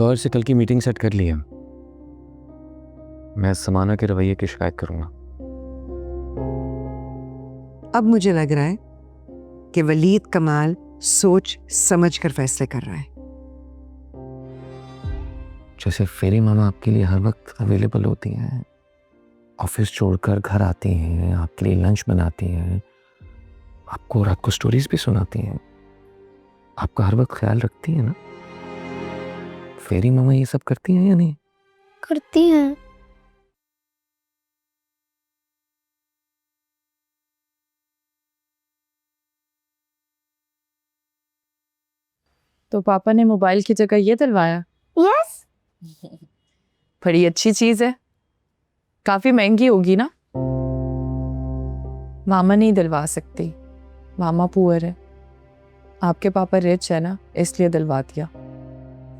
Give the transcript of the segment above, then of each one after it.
Lawyer से कल की मीटिंग सेट कर ली है। मैं समाना के रवैये की शिकायत करूंगा। अब मुझे लग रहा है कि वलीद कमाल सोच समझ कर फैसले कर रहा है। जैसे फेरी मामा आपके लिए हर वक्त अवेलेबल होती हैं, ऑफिस छोड़कर घर आती हैं, आपके लिए लंच बनाती हैं, आपको रात को स्टोरीज भी सुनाती हैं, आपका हर वक्त ख्याल रखती हैं ना। फेरी मामा ये सब करती हैं या नहीं? करती हैं। तो पापा ने मोबाइल की जगह ये दिलवाया? यस। बड़ी अच्छी चीज है, काफी महंगी होगी ना। मामा नहीं दिलवा सकती, मामा पुअर है, आपके पापा रिच है ना, इसलिए दिलवा दिया।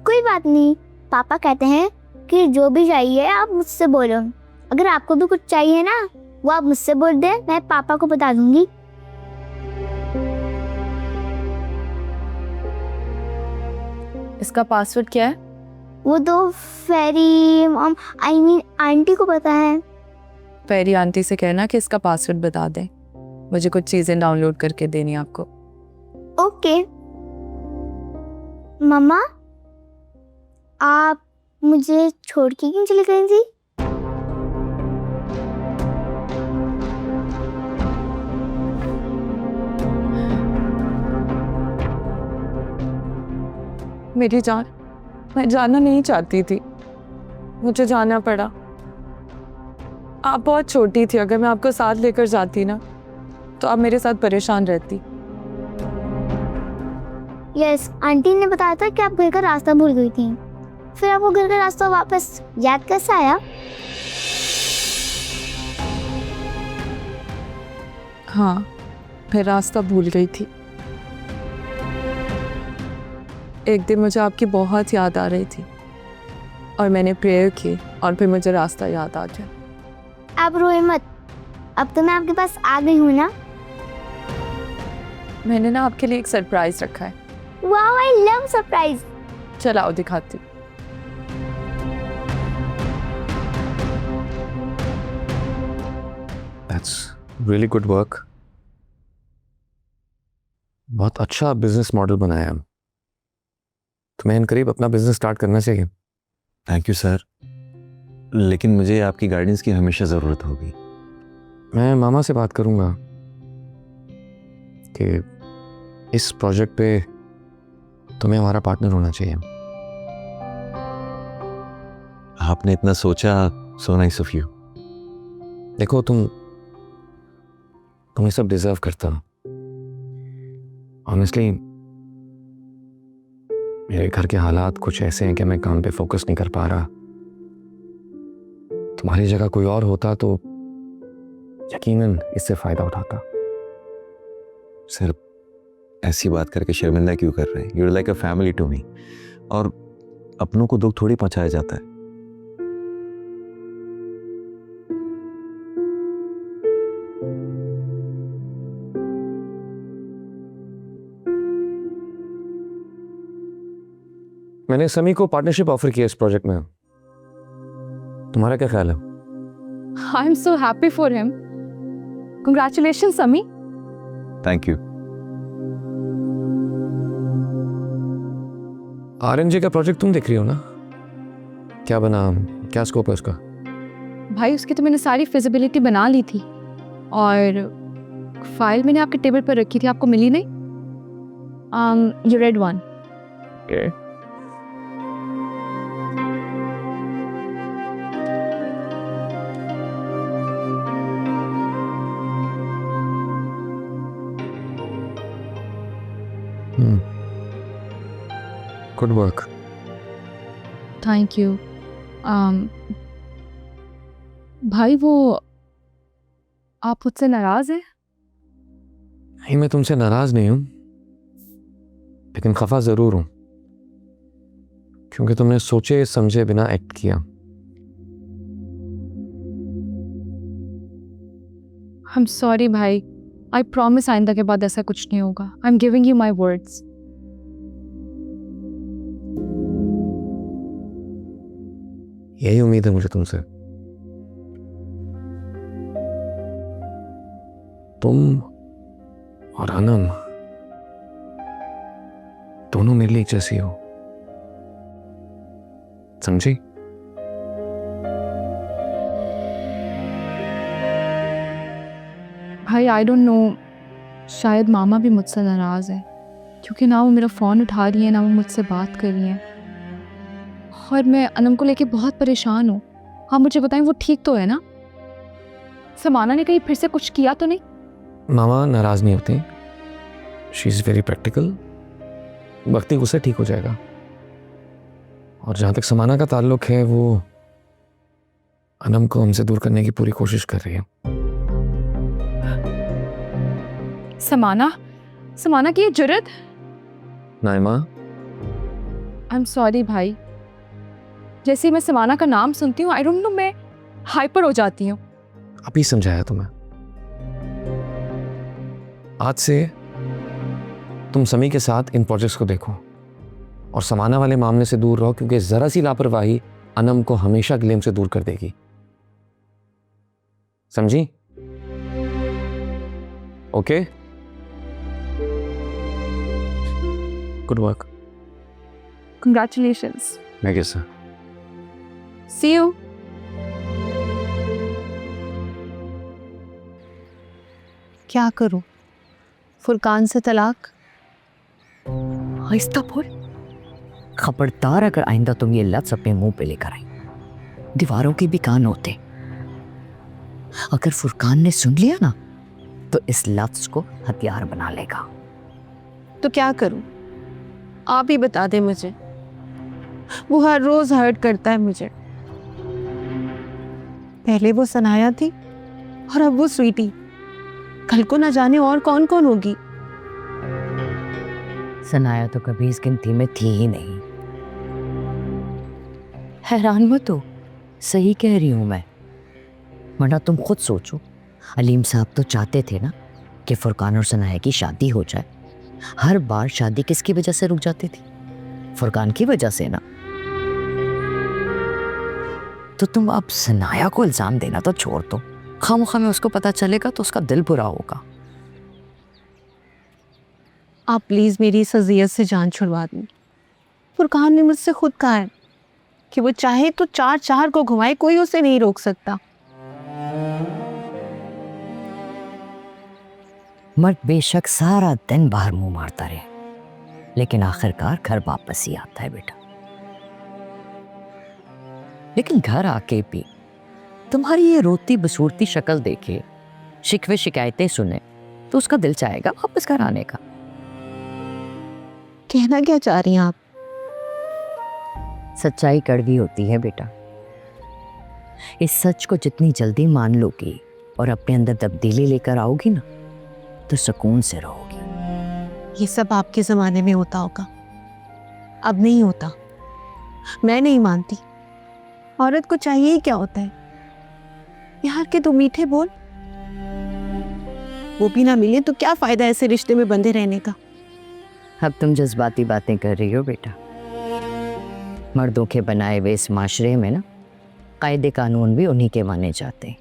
कोई बात नहीं, पापा कहते हैं कि जो भी चाहिए आप मुझसे बोलो। अगर आपको भी कुछ चाहिए ना, वो आप मुझसे बोल दे, मैं पापा को बता दूंगी। इसका पासवर्ड क्या है? वो तो फेरी आई मीन आंटी को पता है। फेरी आंटी से कहना कि इसका पासवर्ड बता दें, मुझे कुछ चीजें डाउनलोड करके देनी है आपको। ओके। मम्मा, आप मुझे छोड़ के क्यों चली गई थी? मेरी जान, मैं जाना नहीं चाहती थी, मुझे जाना पड़ा। आप बहुत छोटी थी, अगर मैं आपको साथ लेकर जाती ना तो आप मेरे साथ परेशान रहती। यस, आंटी ने बताया था कि आप घर का रास्ता भूल गई थी। फिर आपको घर का रास्ता वापस याद कैसे आया? हाँ, मैं रास्ता भूल गई थी। एक दिन मुझे आपकी बहुत याद आ रही थी और मैंने प्रेयर की और फिर मुझे रास्ता याद आ गया। आप रोए मत, अब तो मैं आपके पास आ गई हूँ ना। मैंने ना आपके लिए एक सरप्राइज रखा है। Wow, I love surprise. चलाओ दिखाती। That's really good work. बहुत अच्छा बिजनेस मॉडल बनाया है। तुम्हें इन करीब अपना बिजनेस स्टार्ट करना चाहिए। थैंक यू सर, लेकिन मुझे आपकी गाइडेंस की हमेशा ज़रूरत होगी। मैं मामा से बात करूंगा कि इस प्रोजेक्ट पे तुम्हें हमारा पार्टनर होना चाहिए। आपने इतना सोचा, सो नाइस ऑफ यू। देखो तुम ये सब डिजर्व करता। ऑनेस्टली मेरे घर के हालात कुछ ऐसे हैं कि मैं काम पे फोकस नहीं कर पा रहा। तुम्हारी जगह कोई और होता तो यकीनन इससे फायदा उठाता। सर, ऐसी बात करके शर्मिंदा क्यों कर रहे हैं? You are like a family to me. और अपनों को दुख थोड़ी पहुंचाया जाता है। मैंने समी को पार्टनरशिप ऑफर किया इस प्रोजेक्ट में। तुम्हारा क्या ख्याल है? I am so happy for him. Congratulation Sami. Thank you. RNJ का प्रोजेक्ट तुम देख रही हो ना? क्या बना, क्या स्कोप है उसका? भाई उसकी तो मैंने सारी फिजिबिलिटी बना ली थी और फाइल मैंने आपके टेबल पर रखी थी, आपको मिली नहीं? You read one. Good work. Thank you. भाई वो आप मुझसे नाराज हैं? नहीं, मैं तुमसे नाराज नहीं हूं, लेकिन खफा जरूर हूं क्योंकि तुमने सोचे समझे बिना एक्ट किया। आई एम सॉरी भाई, आई प्रॉमिस आइंदा के बाद ऐसा कुछ नहीं होगा। I am giving you my words. यही उम्मीद है मुझे तुमसे। तुम और अनम दोनों मेरे लिए एक जैसी हो, समझी? भाई आई डोंट नो, शायद मामा भी मुझसे नाराज़ है क्योंकि ना वो मेरा फ़ोन उठा रही है ना वो मुझसे बात कर रही हैं, और मैं अनम को लेके बहुत परेशान हूँ। हाँ मुझे बताएं वो ठीक तो है ना? समाना ने कहीं फिर से कुछ किया तो नहीं? मामा नाराज नहीं होती, शी इज़ वेरी प्रैक्टिकल, वक्ती गुस्से ठीक हो जाएगा। और जहाँ तक समाना का ताल्लुक है, वो अनम को हमसे दूर करने की पूरी कोशिश कर रही है। समाना की ये जुर्रत? नाइमा, आई एम सॉरी भाई, जैसे ही मैं समाना का नाम सुनती हूँ आई डोंट नो मैं हाइपर हो जाती हूँ। अभी समझाया तुम्हें। आज से तुम समी के साथ इन प्रोजेक्ट्स को देखो और समाना वाले मामले से दूर रहो, क्योंकि जरा सी लापरवाही अनम को हमेशा ग्लेम से दूर कर देगी, समझी? Okay, good work. कंग्रेचुलेशंस। मैं कैसा? सी यू। क्या करूं? फुरकान से तलाक? आहिस्ता बोल। खबरदार अगर आइंदा तुम ये लफ्ज अपने मुंह पे लेकर आई, दीवारों के भी कान होते। अगर फुरकान ने सुन लिया ना तो इस लफ्ज को हथियार बना लेगा। तो क्या करूं? आप ही बता दें मुझे। वो हर रोज हर्ट करता है मुझे। पहले वो सनाया थी और अब वो स्वीटी। कल को ना जाने और कौन कौन होगी। सनाया तो कभी इस गिनती में थी ही नहीं। हैरान मत हो, सही कह रही हूं मैं। वरना तुम खुद सोचो, अलीम साहब तो चाहते थे ना कि फुरकान और सनाया की शादी हो जाए। हर बार शादी किसकी वजह से रुक जाती थी? फुरकान की वजह से ना। तो तुम अब सनाया को इल्जाम देना तो छोड़ दो। खामोखा में उसको पता चलेगा तो उसका दिल बुरा होगा। आप प्लीज मेरी इस अजियत से जान छुड़वा दें। फुरकान ने मुझसे खुद कहा है कि वो चाहे तो चार चार को घुमाए, कोई उसे नहीं रोक सकता। मर्द बेशक सारा दिन बाहर मुंह मारता रहे, लेकिन आखिरकार घर वापस ही आता है बेटा। लेकिन घर आके भी तुम्हारी ये रोती बसूरती शक्ल देखे, शिकवे शिकायतें सुने तो उसका दिल चाहेगा वापस घर आने का। कहना क्या चाह रही हैं आप? सच्चाई कड़वी होती है बेटा। इस सच को जितनी जल्दी मान लोगी और अपने अंदर तब्दीली लेकर आओगी ना, तो सुकून से रहोगी। ये सब आपके ज़माने में होता होगा, अब नहीं होता। मैं नहीं मानती। औरत को चाहिए ही क्या होता है? यार के दो मीठे बोल, वो भी ना मिले तो क्या फ़ायदा ऐसे रिश्ते में बंधे रहने का। अब तुम जज्बाती बातें कर रही हो बेटा। मर्दों के बनाए हुए इस माशरे में ना कायदे कानून भी उन्हीं के माने जाते हैं।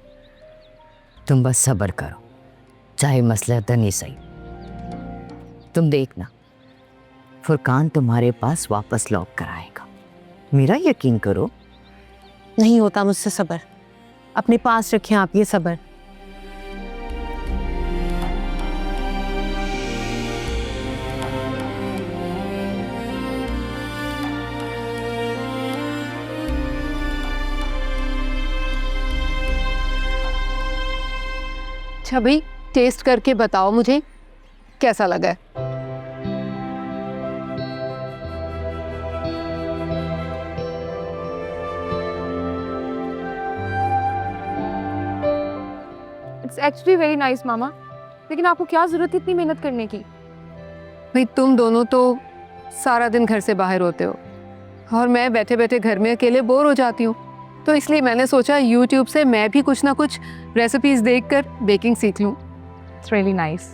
तुम बस सब्र करो, चाहे मसलहतन ही सही। तुम देखना, फुरकान तुम्हारे पास वापस लौट कर आएगा। मेरा यकीन करो। नहीं होता मुझसे सब्र। अपने पास रखें आप ये सब्र। अच्छा भाई, टेस्ट करके बताओ मुझे कैसा लगा है। इट्स एक्चुअली वेरी नाइस मामा, लेकिन आपको क्या ज़रूरत थी इतनी मेहनत करने की? भाई तुम दोनों तो सारा दिन घर से बाहर होते हो और मैं बैठे बैठे घर में अकेले बोर हो जाती हूँ, तो इसलिए मैंने सोचा YouTube से मैं भी कुछ ना कुछ रेसिपीज देखकर बेकिंग सीख लूँ। It's really nice.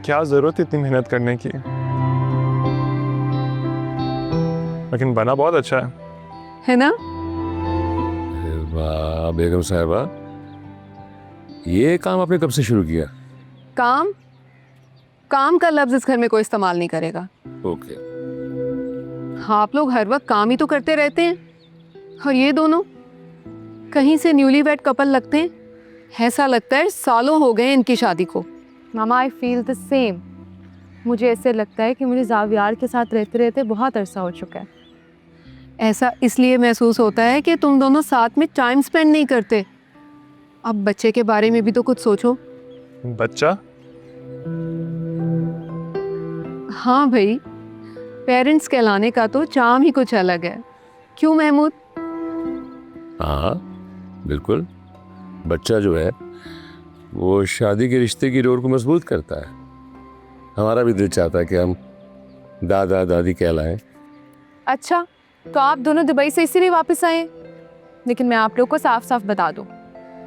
क्या जरूरत इतनी मेहनत करने की, लेकिन बना बहुत अच्छा है। है ना? वाह बेगम साहिबा, ये काम आपने कब से शुरू किया? काम काम का लफ्ज इस घर में कोई इस्तेमाल नहीं करेगा। ओके। हाँ, आप लोग हर वक्त काम ही तो करते रहते हैं, और ये दोनों कहीं से न्यूली वेड कपल लगते हैं। ऐसा लगता है सालों हो गए इनकी शादी को। मामा आई फील द सेम। मुझे ऐसे लगता है कि मुझे जावियार के साथ रहते रहते बहुत अरसा हो चुका है। ऐसा इसलिए महसूस होता है कि तुम दोनों साथ में टाइम स्पेंड नहीं करते। अब बच्चे के बारे में भी तो कुछ सोचो। बच्चा? हाँ भाई, पेरेंट्स कहलाने का तो चाम ही कुछ अलग है। क्यों महमूद? हाँ बिल्कुल, बच्चा जो है वो शादी के रिश्ते की डोर को मजबूत करता है। हमारा भी दिल चाहता है कि हम दादा दादी कहलाएं। अच्छा, तो आप दोनों दुबई से इसीलिए वापस आए? लेकिन मैं आप लोग को साफ साफ बता दूं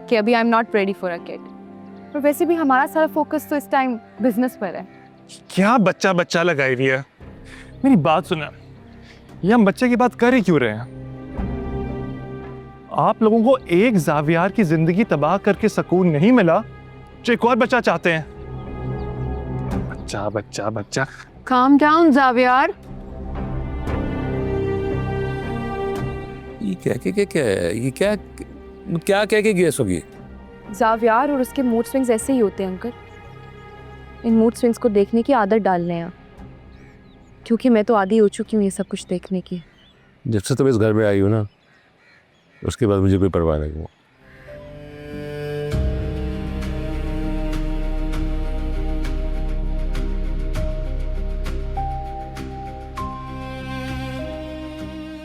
कि अभी I am not ready for a kid. और वैसे भी हमारा सारा फोकस तो इस टाइम बिजनेस पर है। क्या बच्चा बच्चा लगाई हुई है? मेरी बात सुना, ये हम बच्चे की बात कर ही क्यों रहे हैं? आप लोगों को एक जावियार की जिंदगी तबाह करके सुकून नहीं मिला जो एक और बच्चा चाहते हैं? बच्चा बच्चा बच्चा। Calm down Zaviyar. ये क्या है? ये क्या क्या कह के गया सोगी? जावियार और उसके मूड स्विंग्स ऐसे ही होते हैं अंकल। इन मूड स्विंग्स को देखने की आदत डाल लें आप, क्योंकि मैं तो आदी हो चुकी हूँ ये सब कुछ देखने की। जब से तुम इस घर में आई हो ना, उसके बाद मुझे कोई परवाह नहीं हुआ।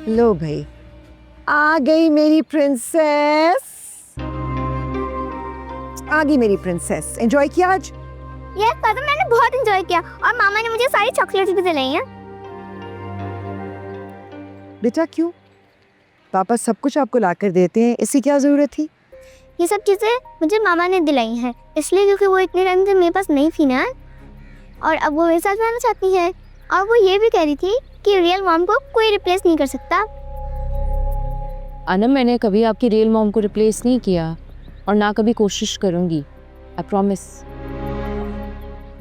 लो भाई, आ गई मेरी प्रिंसेस। आ गई मेरी प्रिंसेस। एंजॉय किया आज? यस पापा, मैंने बहुत एंजॉय किया और मामा ने मुझे सारी चॉकलेट्स भी दिलाई हैं। बेटा क्यों? पापा सब कुछ आपको ला कर देते हैं, इसकी क्या जरूरत थी? ये सब चीज़ें मुझे मामा ने दिलाई हैं, इसलिए क्योंकि वो इतने टाइम से मेरे पास नहीं थी ना, और अब वो मेरे साथ रहना चाहती है। और वो ये भी कह रही थी कि रियल मॉम को कोई रिप्लेस नहीं कर सकता। अनम, मैंने कभी आपकी रियल मॉम को रिप्लेस नहीं किया और ना कभी कोशिश करूंगी, आई प्रॉमिस।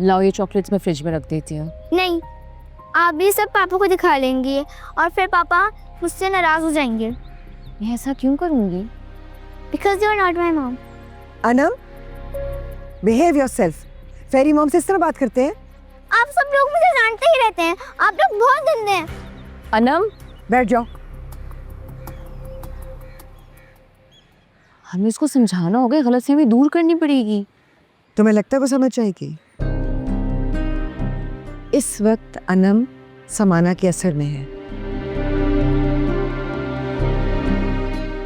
लाओ ये चॉकलेट्स मैं फ्रिज में रख देती हूँ। नहीं, आप भी सब पापा को दिखा लेंगे और फिर पापा मुझसे नाराज हो जाएंगे। मैं ऐसा क्यों करूंगी? Because you are not my mom. Anam, behave yourself. Fairy mom से इस तरह बात करते हैं? आप सब लोग मुझे जानते ही रहते हैं, आप लोग बहुत गंदे हैं। अनम, बैठ जाओ। हमें इसको समझाना होगा, गलतफहमी दूर करनी पड़ेगी। तुम्हें लगता है वो समझ जाएगी? इस वक्त अनम समाना के असर में है।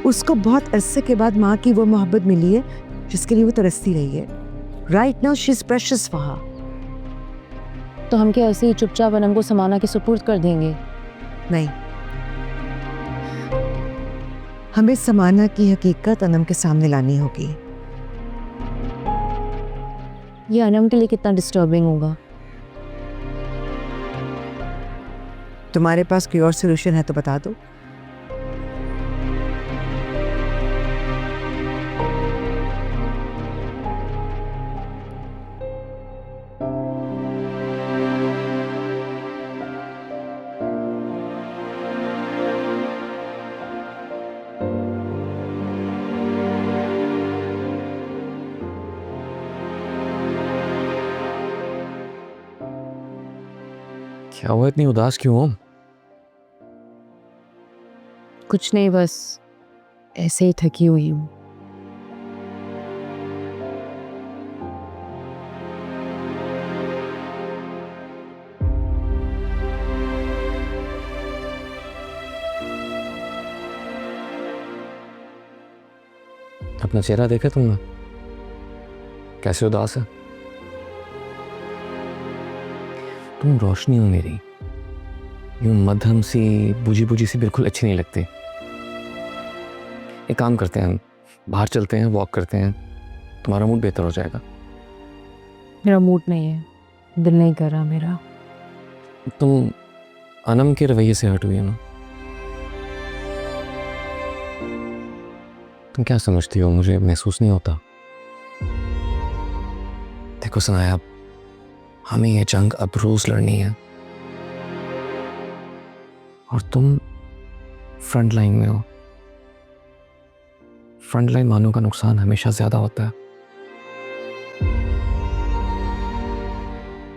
उसको बहुत अरसे के बाद माँ की वो मोहब्बत मिली है जिसके लिए वो तरसती रही है। Right now she is precious for her. तो हम क्या ऐसे ही चुपचाप अनम को समाना के सुपुर्द कर देंगे? नहीं, हमें समाना की हकीकत अनम के सामने लानी होगी। ये अनम के लिए कितना डिस्टर्बिंग होगा। तुम्हारे पास कोई और सोल्यूशन है तो बता दो। क्या हुआ, इतनी उदास क्यों हो? कुछ नहीं, बस ऐसे ही थकी हुई हूँ। अपना चेहरा देखा तुमने? कैसे उदास है? तुम रोशनी हो मेरी, यूं मध्यम सी बुझी बुझी सी बिल्कुल अच्छी नहीं लगती। एक काम करते हैं, बाहर चलते हैं, वॉक करते हैं, तुम्हारा मूड बेहतर हो जाएगा। मेरा मूड नहीं है, दिल नहीं कर रहा मेरा। तुम अनम के रवैये से हट हुई है ना? तुम क्या समझती हो, मुझे महसूस नहीं होता? देखो सनाया, हमें ये जंग अब रोज लड़नी है और तुम फ्रंट लाइन में हो। फ्रंट लाइन वालों का नुकसान हमेशा ज्यादा होता है।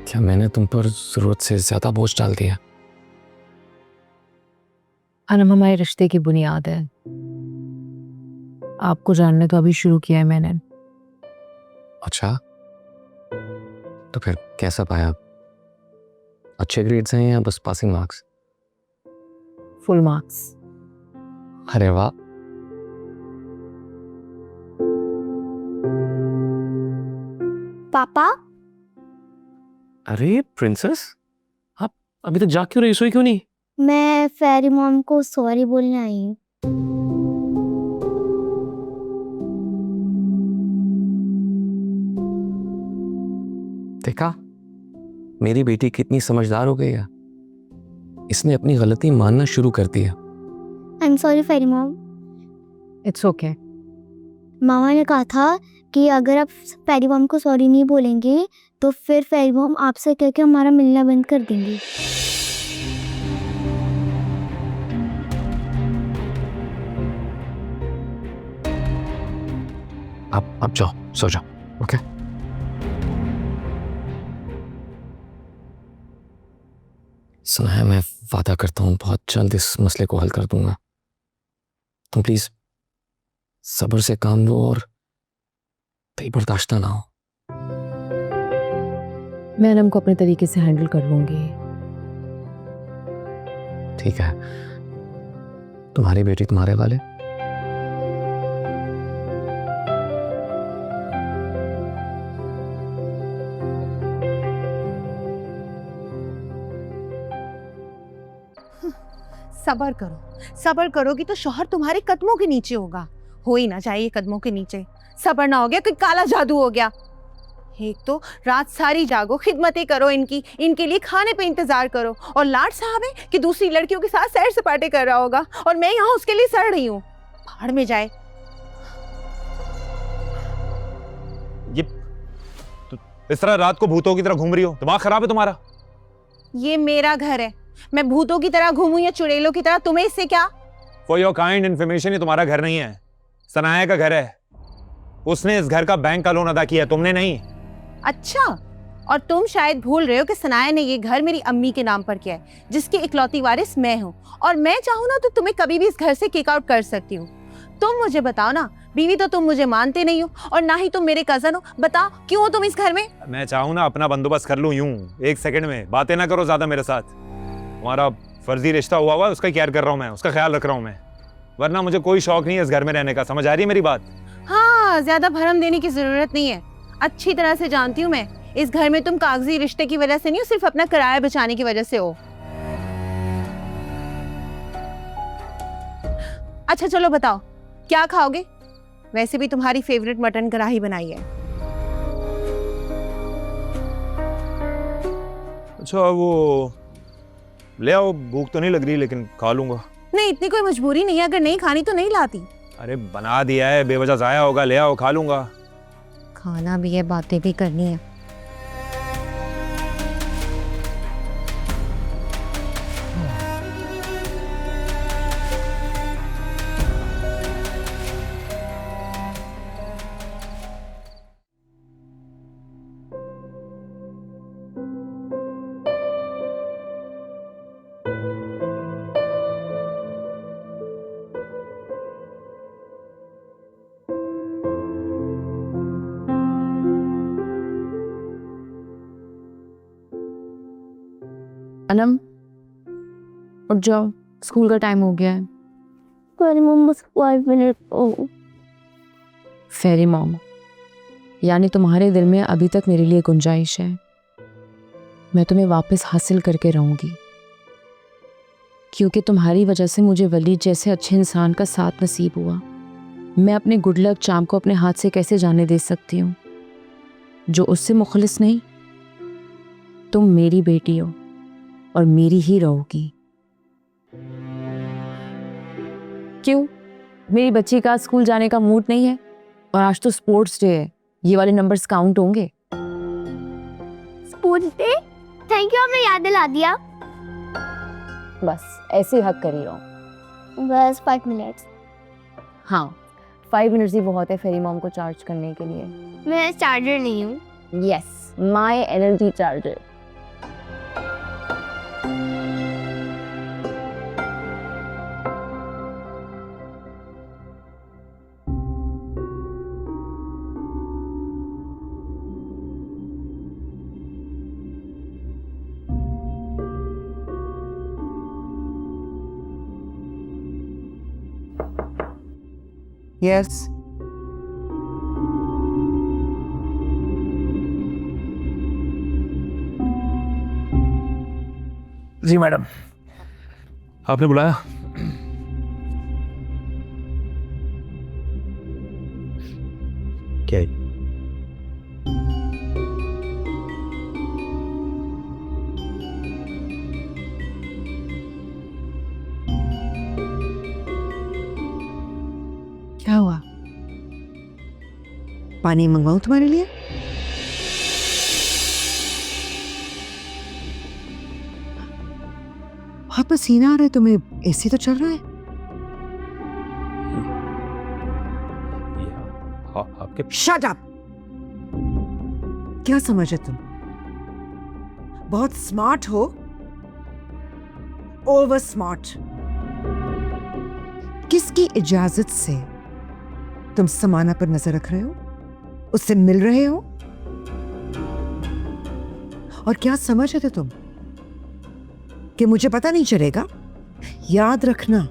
क्या मैंने तुम पर जरूरत से ज्यादा बोझ डाल दिया? अनम हमारे रिश्ते की बुनियाद है। आपको जानने तो अभी शुरू किया है मैंने। अच्छा, तो फिर कैसा पाया? अच्छे ग्रेड्स हैं या बस पासिंग मार्क्स? Full marks. अरे वाह। पापा, अरे प्रिंसेस, आप अभी तक जाग क्यों रही, सोई क्यों नहीं? मैं फेरी मॉम को सॉरी बोलने आई हूँ। देखा मेरी बेटी कितनी समझदार हो गई है। इसने अपनी गलती मानना शुरू कर दिया। I am sorry very mom. It's okay. मामा ने कहा था कि अगर आप फेरी मॉम को सॉरी नहीं बोलेंगे तो फिर फेरी मॉम आपसे कह के हमारा मिलना बंद कर देंगी। आप जाओ, सो जाओ, ओके? सुना है, मैं वादा करता हूँ बहुत जल्द इस मसले को हल कर दूंगा। तुम प्लीज सब्र से काम लो और बर्दाश्त ना हो। मैं अनम को अपने तरीके से हैंडल कर लूंगी। ठीक है, तुम्हारी बेटी तुम्हारे वाले। सबर करो, सबर करोगी तो शौहर तुम्हारे कदमों के नीचे होगा। हो ही ना चाहिए कदमों के नीचे। सबर ना हो गया, कोई काला जादू हो गया। एक तो रात सारी जागो, खिदमतें करो इनकी, इनके लिए खाने पे इंतजार करो, और लाड साहब है कि दूसरी लड़कियों के साथ सैर सपाटे कर रहा होगा और मैं यहाँ उसके लिए सड़ रही हूँ। भाड़ में जाए। ये तो इस तरह रात को भूतों की तरह घूम रही हो, दिमाग खराब है तुम्हारा? ये मेरा घर है, मैं भूतों की तरह घूमूं या चुड़ैलों की तरह, तुम्हें इससे क्या? फॉर योर काइंड इन्फॉर्मेशन, ये तुम्हारा घर नहीं है, सनाया का घर है। उसने इस घर का बैंक का लोन अदा किया, तुमने नहीं। अच्छा, और तुम शायद भूल रहे हो कि सनाया ने ये घर मेरी अम्मी के नाम पर किया है, जिसकी इकलौती वारिस मैं हूँ, और मैं चाहूँ ना तो तुम्हें कभी भी इस घर से किक आउट कर सकती हूँ। तुम मुझे बताओ ना, बीवी तो तुम मुझे मानते नहीं हो और ना ही तुम मेरे कजन हो, बताओ क्यों हो तुम इस घर में? मैं चाहूँ ना अपना बंदोबस्त कर लूँ यूं एक सेकंड में। बातें ना करो ज्यादा मेरे साथ। तुम्हारा फर्जी रिश्ता हुआ उसका केयर कर रहा हूँ मैं, उसका ख्याल रख रहा हूँ मैं, वरना मुझे कोई शौक नहीं है इस घर में रहने का। समझ आ रही है मेरी बात? हाँ, ज्यादा भरम देने की जरूरत नहीं है। अच्छी तरह से जानती हूँ मैं, इस घर में तुम कागजी रिश्ते की वजह से नहीं हो, सिर्फ अपना किराया बचाने की वजह से हो। अच्छा चलो बताओ, क्या खाओगे? वैसे भी तुम्हारी फेवरेट मटन कढ़ाई बनाई है। अच्छा वो ले आओ, भूख तो नहीं लग रही लेकिन खा लूंगा। नहीं, इतनी कोई मजबूरी नहीं है, अगर नहीं खानी तो नहीं लाती। अरे बना दिया है, बेवजह जाया होगा, ले आओ खा लूंगा। खाना भी है, बातें भी करनी है। अनम उठ जाओ, स्कूल का टाइम हो गया है। फेरी मॉम बस 5 मिनट हो। फेरी मॉम यानी तुम्हारे दिल में अभी तक मेरे लिए गुंजाइश है। मैं तुम्हें वापस हासिल करके रहूंगी, क्योंकि तुम्हारी वजह से मुझे वलीद जैसे अच्छे इंसान का साथ नसीब हुआ। मैं अपने गुड लक चाम को अपने हाथ से कैसे जाने दे सकती हूँ जो उससे मुखलिस नहीं। तुम मेरी बेटी हो और मेरी ही रहोगी। क्यों, मेरी बच्ची का स्कूल जाने का मूड नहीं है और आज तो स्पोर्ट्स डे है, ये वाले नंबर्स काउंट होंगे। स्पोर्ट्स डे, थैंक यू, आपने याद दिला दिया। बस ऐसे हक कर ही रहा हूँ। बस 5 मिनट्स। हाँ 5 मिनट्स ही बहुत है फेरी मॉम को चार्ज करने के लिए। मैं चार्जर नहीं हूँ। Yes, my energy charger. Yes. जी मैडम, आपने बुलाया? क्या क्या हुआ? पानी मंगवाऊं तुम्हारे लिए? बहुत पसीना आ रहा है तुम्हें, एसी तो चल रहा है। आपके शट अप! क्या समझे तुम? बहुत स्मार्ट हो, ओवर स्मार्ट। किसकी इजाजत से तुम समाना पर नजर रख रहे हो, उससे मिल रहे हो? और क्या समझ रहे थे तुम कि मुझे पता नहीं चलेगा? याद रखना,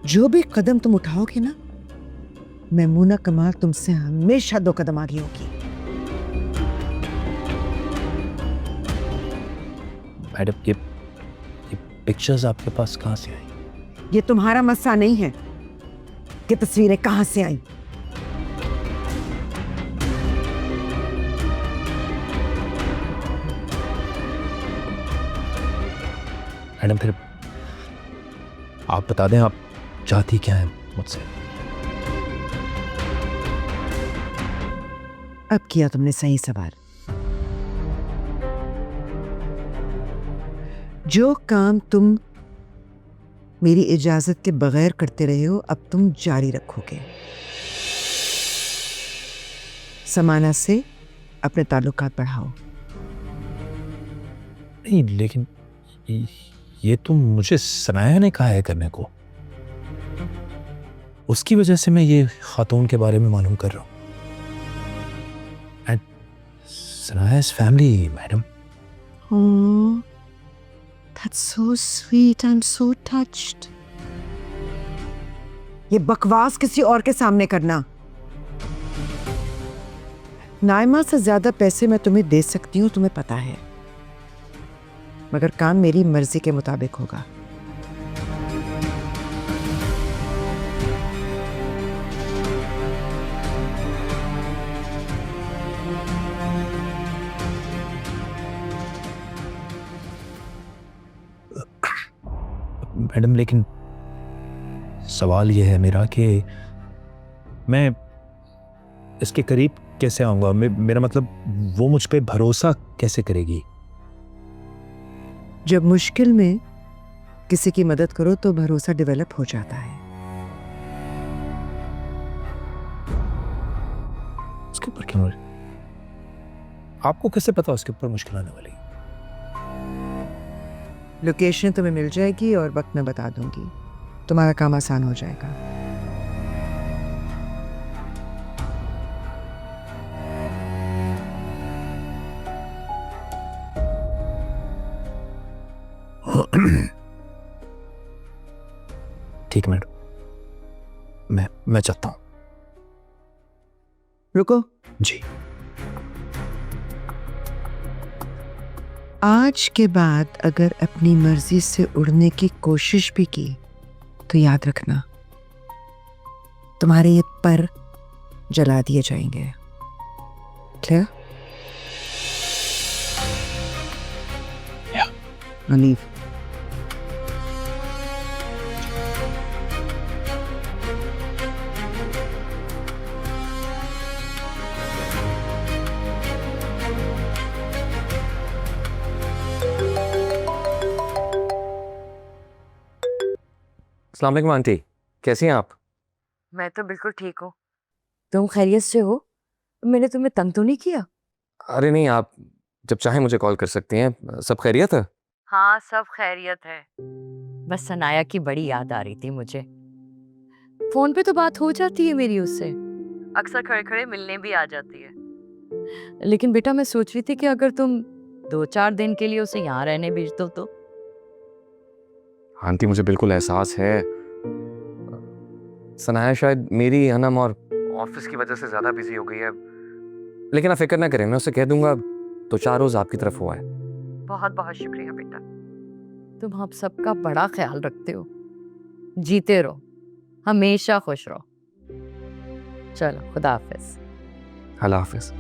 जो भी कदम तुम उठाओगे ना, मैमूना कमाल तुमसे हमेशा 2 कदम आगे होगी। मैडम, ये पिक्चर्स आपके पास कहाँ से आई? ये तुम्हारा मसला नहीं है कि तस्वीरें कहां से आई। मैडम, फिर आप बता दें, आप चाहती क्या हैं मुझसे? अब किया तुमने सही सवाल। जो काम तुम मेरी इजाजत के बगैर करते रहे हो, अब तुम जारी रखोगे। समाना से अपने ताल्लुकात बढ़ाओ। नहीं, लेकिन ये तो मुझे सनाया ने कहा है करने को। उसकी वजह से मैं ये खातून के बारे में मालूम कर रहा हूँ। And Sanaya's family, madam. Oh, that's so sweet. I'm so touched. ये बकवास किसी और के सामने करना। नाइमा से ज्यादा पैसे मैं तुम्हें दे सकती हूँ, तुम्हें पता है, मगर काम मेरी मर्जी के मुताबिक होगा। मैडम, लेकिन सवाल यह है मेरा कि मैं इसके करीब कैसे आऊंगा? मेरा मतलब, वो मुझ पे भरोसा कैसे करेगी? जब मुश्किल में किसी की मदद करो तो भरोसा डेवलप हो जाता है। उसके ऊपर क्यों? आपको कैसे पता उसके ऊपर मुश्किल आने वाली? लोकेशन तुम्हें मिल जाएगी और वक्त मैं बता दूंगी, तुम्हारा काम आसान हो जाएगा। ठीक मैडम, मैं चाहता हूं। रुको जी। आज के बाद अगर अपनी मर्जी से उड़ने की कोशिश भी की तो याद रखना, तुम्हारे ये पर जला दिए जाएंगे। क्लियर? लीव। अस्सलाम वालेकुम आंटी, कैसी हैं आप? मैं तो बिल्कुल ठीक हूँ। तुम खैरियत से हो? मैंने तुम्हें तंग तो नहीं किया? अरे नहीं, आप जब चाहें मुझे कॉल कर सकती हैं। सब खैरियत है? हाँ, सब खैरियत है। बस सनाया की बड़ी याद आ रही थी मुझे। फोन पे तो बात हो जाती है मेरी उससे, अक्सर खड़े खड़े मिलने भी आ जाती है। लेकिन बेटा मैं सोच रही थी कि अगर तुम 2-4 दिन के लिए उसे यहाँ रहने भेज दो तो। आंटी मुझे बिल्कुल एहसास है, सनाया शायद मेरी, अनम और ऑफिस की वजह से ज़्यादा बिजी हो गई है, लेकिन आप फिक्र ना करें, मैं उसे कह दूंगा 2-4 रोज़ आपकी तरफ हुआ है। बहुत बहुत शुक्रिया बेटा, तुम हम सबका बड़ा ख्याल रखते हो। जीते रहो, हमेशा खुश रहो। चलो खुदा हाफिज। अल्लाह हाफिज।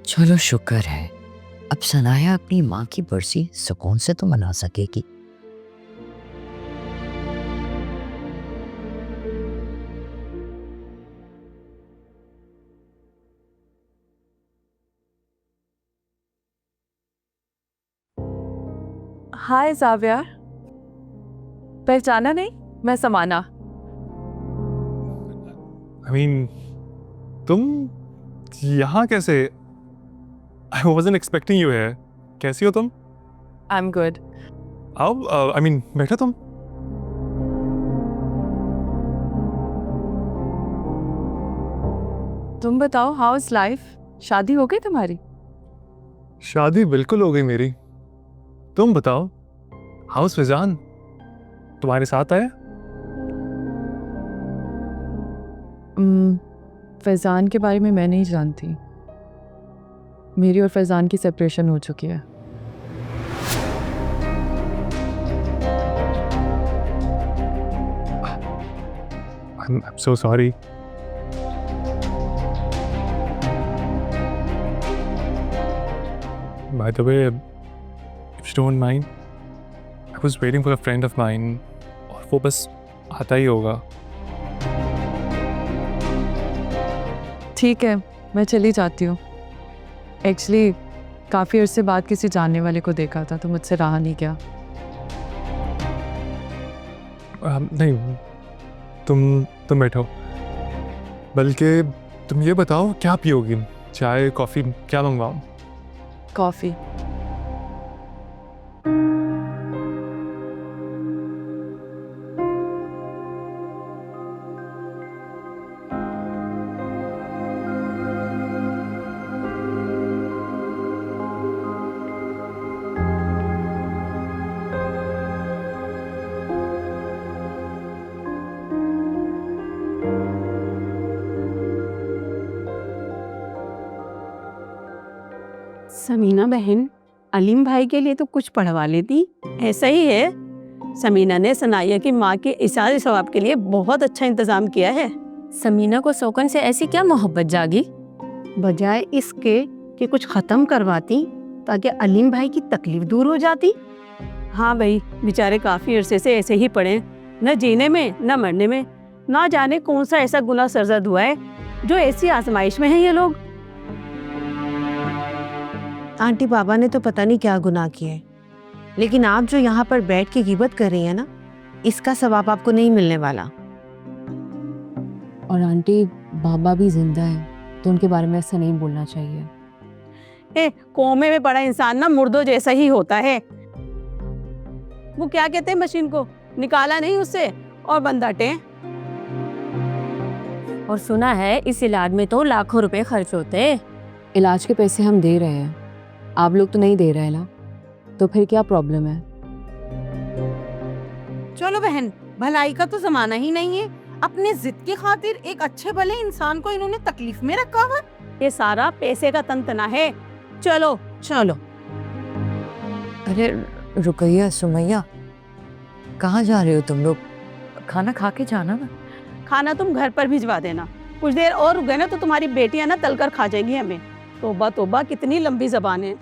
चलो शुक्र है, अब सनाया अपनी माँ की बरसी सुकून से तो मना सकेगी। हाय जाविया, पहचाना नहीं? मैं समाना। I mean, तुम यहाँ कैसे? I wasn't expecting you here. कैसी हो तुम? I'm good. आओ, I mean, बैठो तुम। तुम बताओ, हाउ इज लाइफ? शादी हो गई तुम्हारी? शादी बिल्कुल हो गई मेरी। तुम बताओ, हाउस फैजान तुम्हारे साथ आया? फैज़ान के बारे में मैं नहीं जानती। मेरी और फैज़ान की सेपरेशन हो चुकी है। I'm so sorry. By the way, if you don't mind, I was waiting for a friend of mine, और वो बस आता ही होगा। ठीक है, मैं चली जाती हूँ। एक्चुअली काफ़ी अरसे बाद किसी जानने वाले को देखा था तो मुझसे रहा नहीं गया। नहीं, तुम बैठो। बल्कि तुम ये बताओ क्या पियोगी? चाय, कॉफ़ी, क्या मंगवाऊँ? कॉफ़ी। समीना बहन, अलीम भाई के लिए तो कुछ पढ़वा लेती। ऐसा ही है, समीना ने सनाया की माँ के इशारे सवाब के लिए बहुत अच्छा इंतजाम किया है। समीना को शौकन से ऐसी क्या मोहब्बत जागी? बजाय इसके कि कुछ खत्म करवाती ताकि अलीम भाई की तकलीफ दूर हो जाती। हाँ भाई, बेचारे काफी अरसे से ऐसे ही पड़े, न जीने में न मरने में। ना जाने कौन सा ऐसा गुनाह सरजद हुआ है जो ऐसी आजमाइश में है ये लोग। आंटी बाबा ने तो पता नहीं क्या गुनाह किए, लेकिन आप जो यहाँ पर बैठ के गिबत कर रही हैं ना, इसका सवाब आपको नहीं मिलने वाला। और आंटी, बाबा भी जिंदा है तो उनके बारे में ऐसा नहीं बोलना चाहिए। कौमे में बड़ा इंसान ना मुर्दों जैसा ही होता है। वो क्या कहते हैं मशीन को, निकाला नहीं उससे और बंदाटे। और सुना है इस इलाज में तो लाखों रुपए खर्च होते हैं। इलाज के पैसे हम दे रहे हैं, आप लोग तो नहीं दे रहे ना, तो फिर क्या प्रॉब्लम है? चलो बहन, भलाई का तो जमाना ही नहीं है। अपने जिद की खातिर एक अच्छे भले इंसान को इन्होंने तकलीफ में रखा हुआ। ये सारा पैसे का तंतना है। चलो चलो। अरे रुकैया, सुमैया, कहाँ जा रहे हो तुम लोग? खाना खा के जाना ना। खाना तुम घर पर भिजवा देना। कुछ देर और रुक गए ना तो तुम्हारी बेटियां ना तलकर खा जाएंगी हमें। तोबा तोबा, कितनी लंबी जबान है।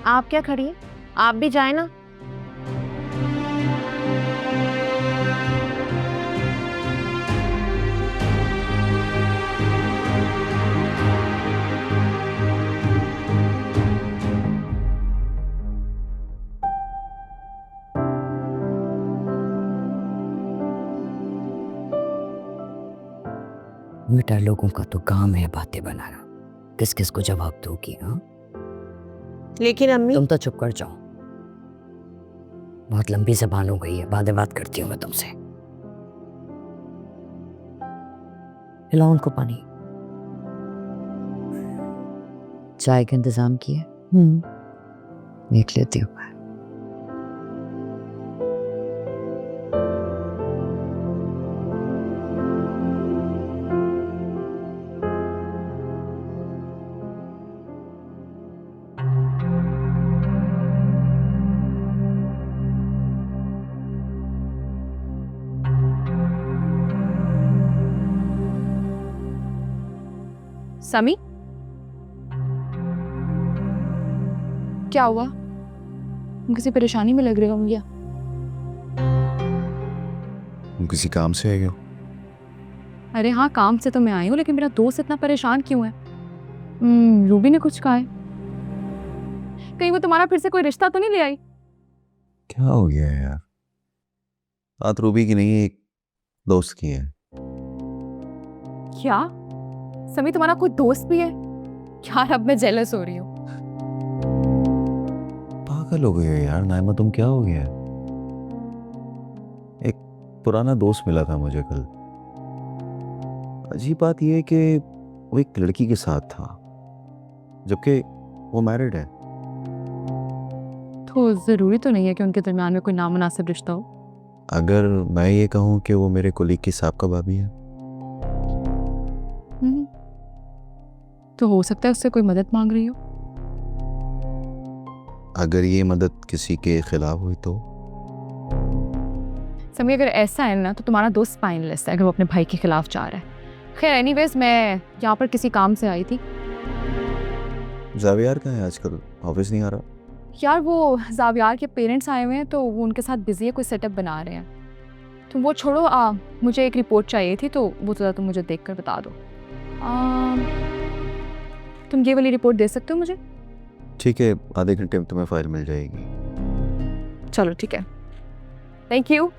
आप क्या खड़ी है, आप भी जाए ना। बेटा लोगों का तो काम है बातें बनाना, किस किस को जवाब दोगी? हाँ, लेकिन अम्मी तुम तो चुप कर जाओ, बहुत लंबी जबान हो गई है, बातें बात करती हूँ मैं तुमसे। हिलाओ उनको पानी, चाय का इंतजाम किया? देख लेती हूँ। समी, क्या हुआ? तुम किसी परेशानी में लग रहे हो क्या? तुम किसी काम से आए हो? अरे हाँ, काम से तो मैं आई हूँ, लेकिन मेरा दोस्त इतना परेशान क्यों है? रूबी ने कुछ कहा है? कहीं वो तुम्हारा फिर से कोई रिश्ता तो नहीं ले आई? क्या हो गया है यार? बात रूबी की नहीं, एक दोस्त की है। क्या समी, तुम्हारा कोई दोस्त भी है? यार अब मैं जेलस हो रही हूँ। पागल हो गई हो यार नाइमा, तुम क्या हो गया है? एक पुराना दोस्त मिला था मुझे कल। अजीब बात यह है कि वो एक लड़की के साथ था, जबकि वो मैरिड है। तो जरूरी तो नहीं है कि उनके दरमियान में कोई नामुनासिब रिश्ता हो। अगर मैं ये कहूँ कि वो मेरे कोलीग की साबका भाभी है, तो हो सकता है उससे कोई मदद मांग रही हो। अगर ये मदद किसी के खिलाफ हुई तो? समी, अगर ऐसा है ना तो तुम्हारा दोस्त स्पाइनलेस है, अगर वो अपने भाई के खिलाफ जा रहा है। खैर एनीवेज, मैं यहाँ पर किसी काम से आई थी। जावियार कहाँ है आजकल? ऑफिस नहीं आ रहा? यार वो जावियार के पेरेंट्स आए हुए हैं, तो वो उनके साथ बिजी है, कोई सेटअप बना रहे हैं। तो वो छोड़ो, मुझे एक रिपोर्ट चाहिए थी, तो वो ज़रा तुम मुझे देख कर बता दो। तुम ये वाली रिपोर्ट दे सकते हो मुझे? ठीक है, आधे घंटे में तुम्हें फाइल मिल जाएगी। चलो ठीक है, थैंक यू।